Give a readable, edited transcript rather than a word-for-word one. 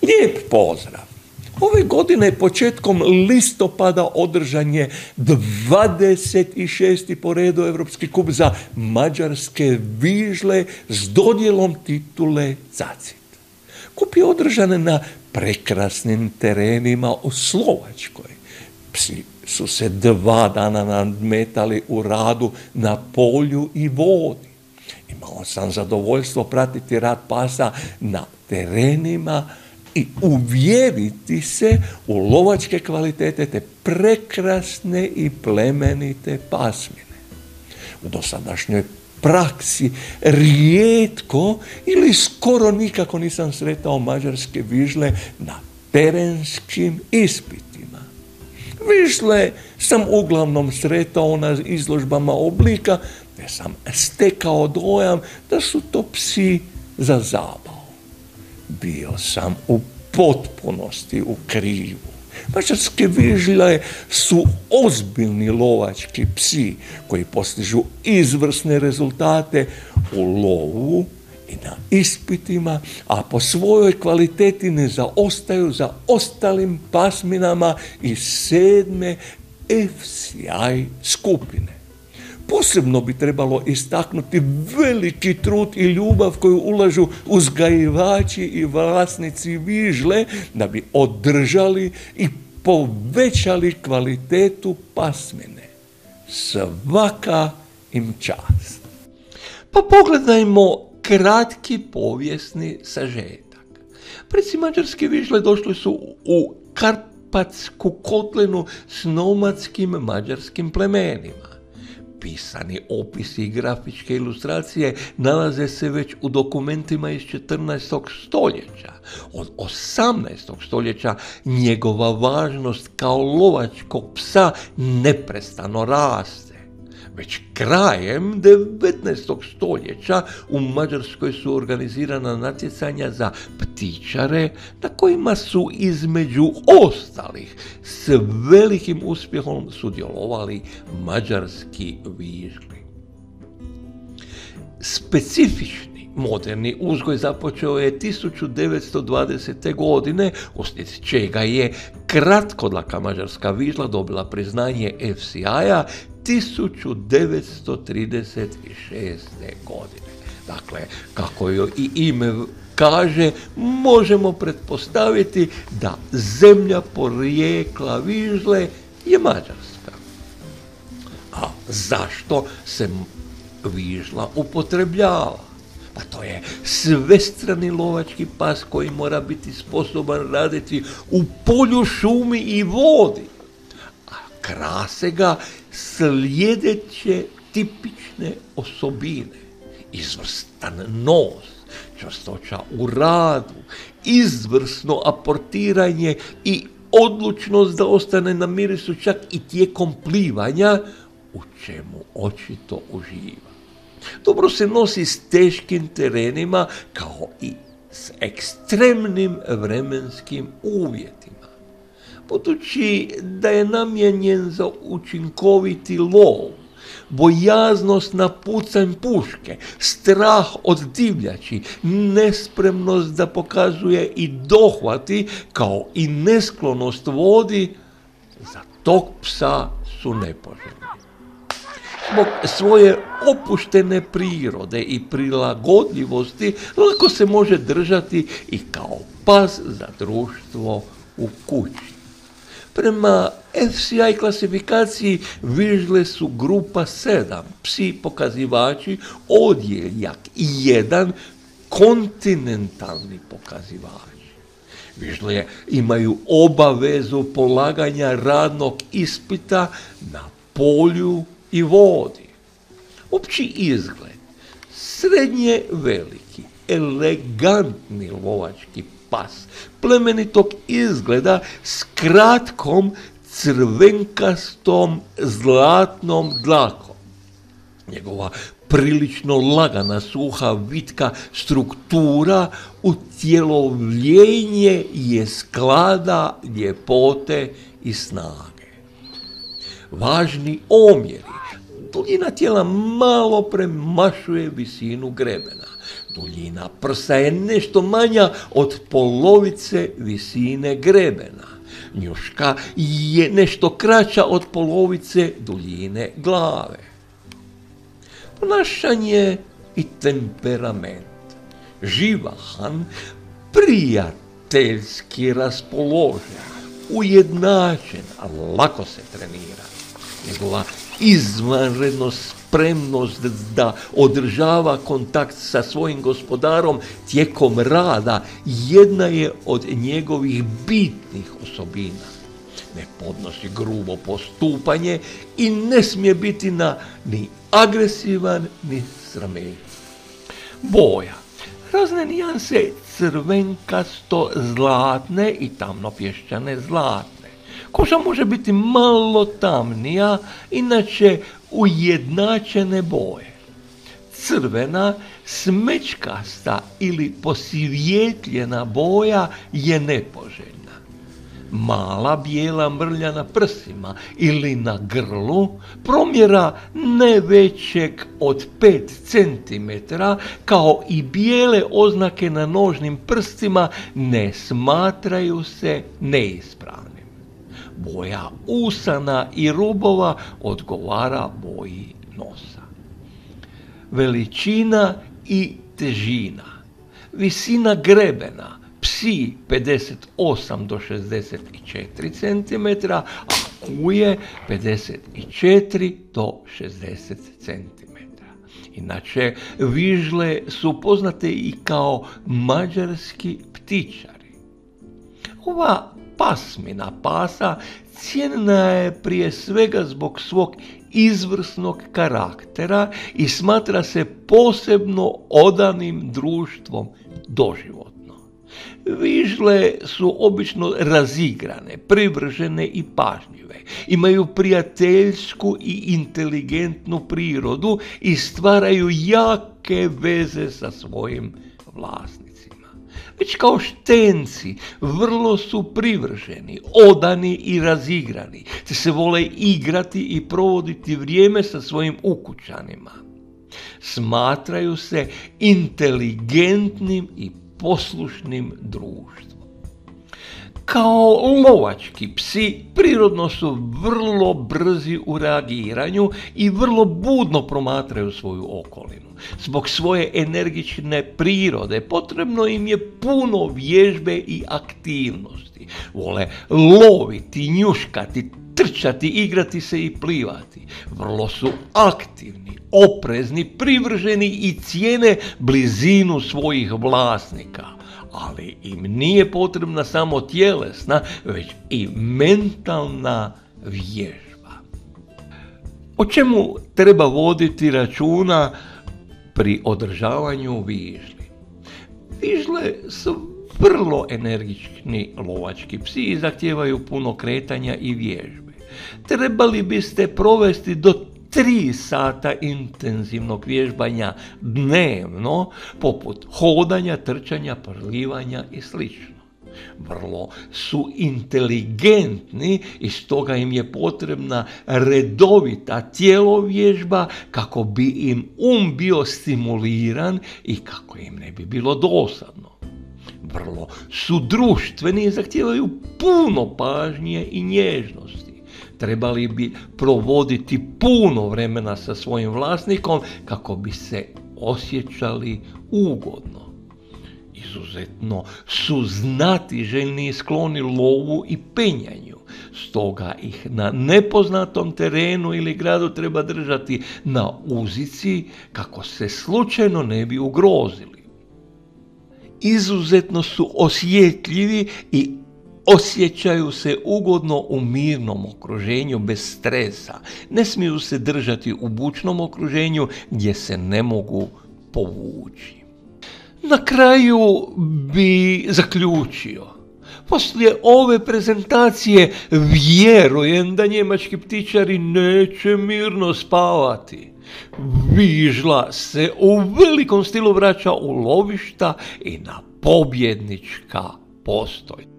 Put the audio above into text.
Lijep pozdrav! Ove godine početkom listopada održan je 26. po redu Evropski kup za mađarske vižle s dodjelom titule Zacit. Kup je održan na prekrasnim terenima u Slovačkoj. Psi su se 2 dana nadmetali u radu na polju i vodi. Imao sam zadovoljstvo pratiti rad pasa na terenima i uvjeriti se u lovačke kvalitete te prekrasne i plemenite pasmine. U dosadašnjoj praksi rijetko ili skoro nikako nisam sretao mađarske vižle na terenskim ispitima. Vižle sam uglavnom sretao na izložbama oblika, te sam stekao dojam da su to psi za zabavu. Bio sam u potpunosti u krivu. Mađarske vižle su ozbiljni lovački psi koji postižu izvrsne rezultate u lovu i na ispitima, a po svojoj kvaliteti ne zaostaju za ostalim pasminama iz 7. FCI skupine. Posebno bi trebalo istaknuti veliki trud i ljubav koju ulažu uzgajivači i vlasnici vižle da bi održali i povećali kvalitetu pasmine. Svaka im čast. Pa pogledajmo kratki povijesni sažetak. Preci mađarske vižle došli su u Karpatsku kotlinu s nomadskim mađarskim plemenima. Pisani opisi i grafičke ilustracije nalaze se već u dokumentima iz 14. stoljeća. Od 18. stoljeća njegova važnost kao lovačkog psa neprestano raste. Već krajem 19. stoljeća u Mađarskoj su organizirana natjecanja za ptičare na kojima su između ostalih s velikim uspjehom sudjelovali mađarski vižli. Specifični moderni uzgoj započeo je 1920. godine, uslijed čega je kratkodlaka mađarska vižla dobila priznanje FCI-a 1936. godine. Dakle, kako joj i ime kaže, možemo pretpostaviti da zemlja porijekla vižle je Mađarska. A zašto se vižla upotrebljava? Pa to je svestrani lovački pas koji mora biti sposoban raditi u polju, šumi i vodi. A krase ga sljedeće tipične osobine: izvrstan nos, čvrstoća u radu, izvrsno aportiranje i odlučnost da ostane na mirisu čak i tijekom plivanja, u čemu očito uživa. Dobro se nosi s teškim terenima kao i s ekstremnim vremenskim uvjetima. Budući da je namijenjen za učinkoviti lov, bojaznost na pucanj puške, strah od divljači, nespremnost da pokazuje i dohvati, kao i nesklonost vodi, za tog psa su nepoželjni. Zbog svoje opuštene prirode i prilagodljivosti lako se može držati i kao pas za društvo u kući. Prema FCI klasifikaciji vižle su grupa 7, psi pokazivači, odjeljak 1, kontinentalni pokazivači. Vižle imaju obavezu polaganja radnog ispita na polju i vodi. Opći izgled: srednje veliki, elegantni lovački pas, plemenitog izgleda s kratkom crvenkastom zlatnom dlakom. Njegova prilično lagana, suha, vitka struktura utjelovljenje je sklada ljepote i snage. Važni omjeri, Duljina tijela malo premašuje visinu grebena. Duljina prsa je nešto manja od polovice visine grebena. Njuška je nešto kraća od polovice duljine glave. Ponašanje i temperament. Živahan, prijateljski raspoložen, ujednačen, a lako se trenira. Njegova izvanredno spremnost da održava kontakt sa svojim gospodarom tijekom rada jedna je od njegovih bitnih osobina. Ne podnosi grubo postupanje i ne smije biti ni agresivan ni sramežljiv. Boja. Razne nijanse crvenkasto zlatne i tamno pješčane zlatne. Koža može biti malo tamnija, inače ujednačene boje. Crvena, smečkasta ili posivjetljena boja je nepoželjna. Mala bijela mrlja na prsima ili na grlu, promjera ne većeg od 5 cm, kao i bijele oznake na nožnim prstima ne smatraju se neispravnim. Boja usana i rubova odgovara boji nosa. Veličina i težina. Visina grebena. Psi 58 do 64 cm, a kuje 54 do 60 cm. Inače, vižle su poznate i kao mađarski ptičari. Ova pasmina pasa cijenjena je prije svega zbog svog izvrsnog karaktera i smatra se posebno odanim društvom doživotno. Vižle su obično razigrane, privržene i pažljive. Imaju prijateljsku i inteligentnu prirodu i stvaraju jake veze sa svojim vlasnicima. Već kao štenci vrlo su privrženi, odani i razigrani, te se vole igrati i provoditi vrijeme sa svojim ukućanima. Smatraju se inteligentnim i poslušnim društvom. Kao lovački psi prirodno su vrlo brzi u reagiranju i vrlo budno promatraju svoju okolinu. Zbog svoje energične prirode potrebno im je puno vježbe i aktivnosti. Vole loviti, njuškati, trčati, igrati se i plivati. Vrlo su aktivni, oprezni, privrženi i cijene blizinu svojih vlasnika. Ali im nije potrebna samo tjelesna, već i mentalna vježba. O čemu treba voditi računa pri održavanju vižli? Vižle su vrlo energični lovački psi i zahtijevaju puno kretanja i vježbe. Trebali biste provesti do 3 sata intenzivnog vježbanja dnevno, poput hodanja, trčanja, plivanja i sl. Vrlo su inteligentni i stoga im je potrebna redovita tjelovježba kako bi im bio stimuliran i kako im ne bi bilo dosadno. Vrlo su društveni i zahtijevaju puno pažnje i nježnosti. Trebali bi provoditi puno vremena sa svojim vlasnikom kako bi se osjećali ugodno. Izuzetno su znatiželjni i skloni lovu i penjanju, stoga ih na nepoznatom terenu ili gradu treba držati na uzici kako se slučajno ne bi ugrozili. Izuzetno su osjetljivi i osjećaju se ugodno u mirnom okruženju bez stresa. Ne smiju se držati u bučnom okruženju gdje se ne mogu povući. Na kraju bi zaključio. Poslije ove prezentacije vjerujem da njemački ptičari neće mirno spavati. Vižla se u velikom stilu vraća u lovišta i na pobjednička postoj.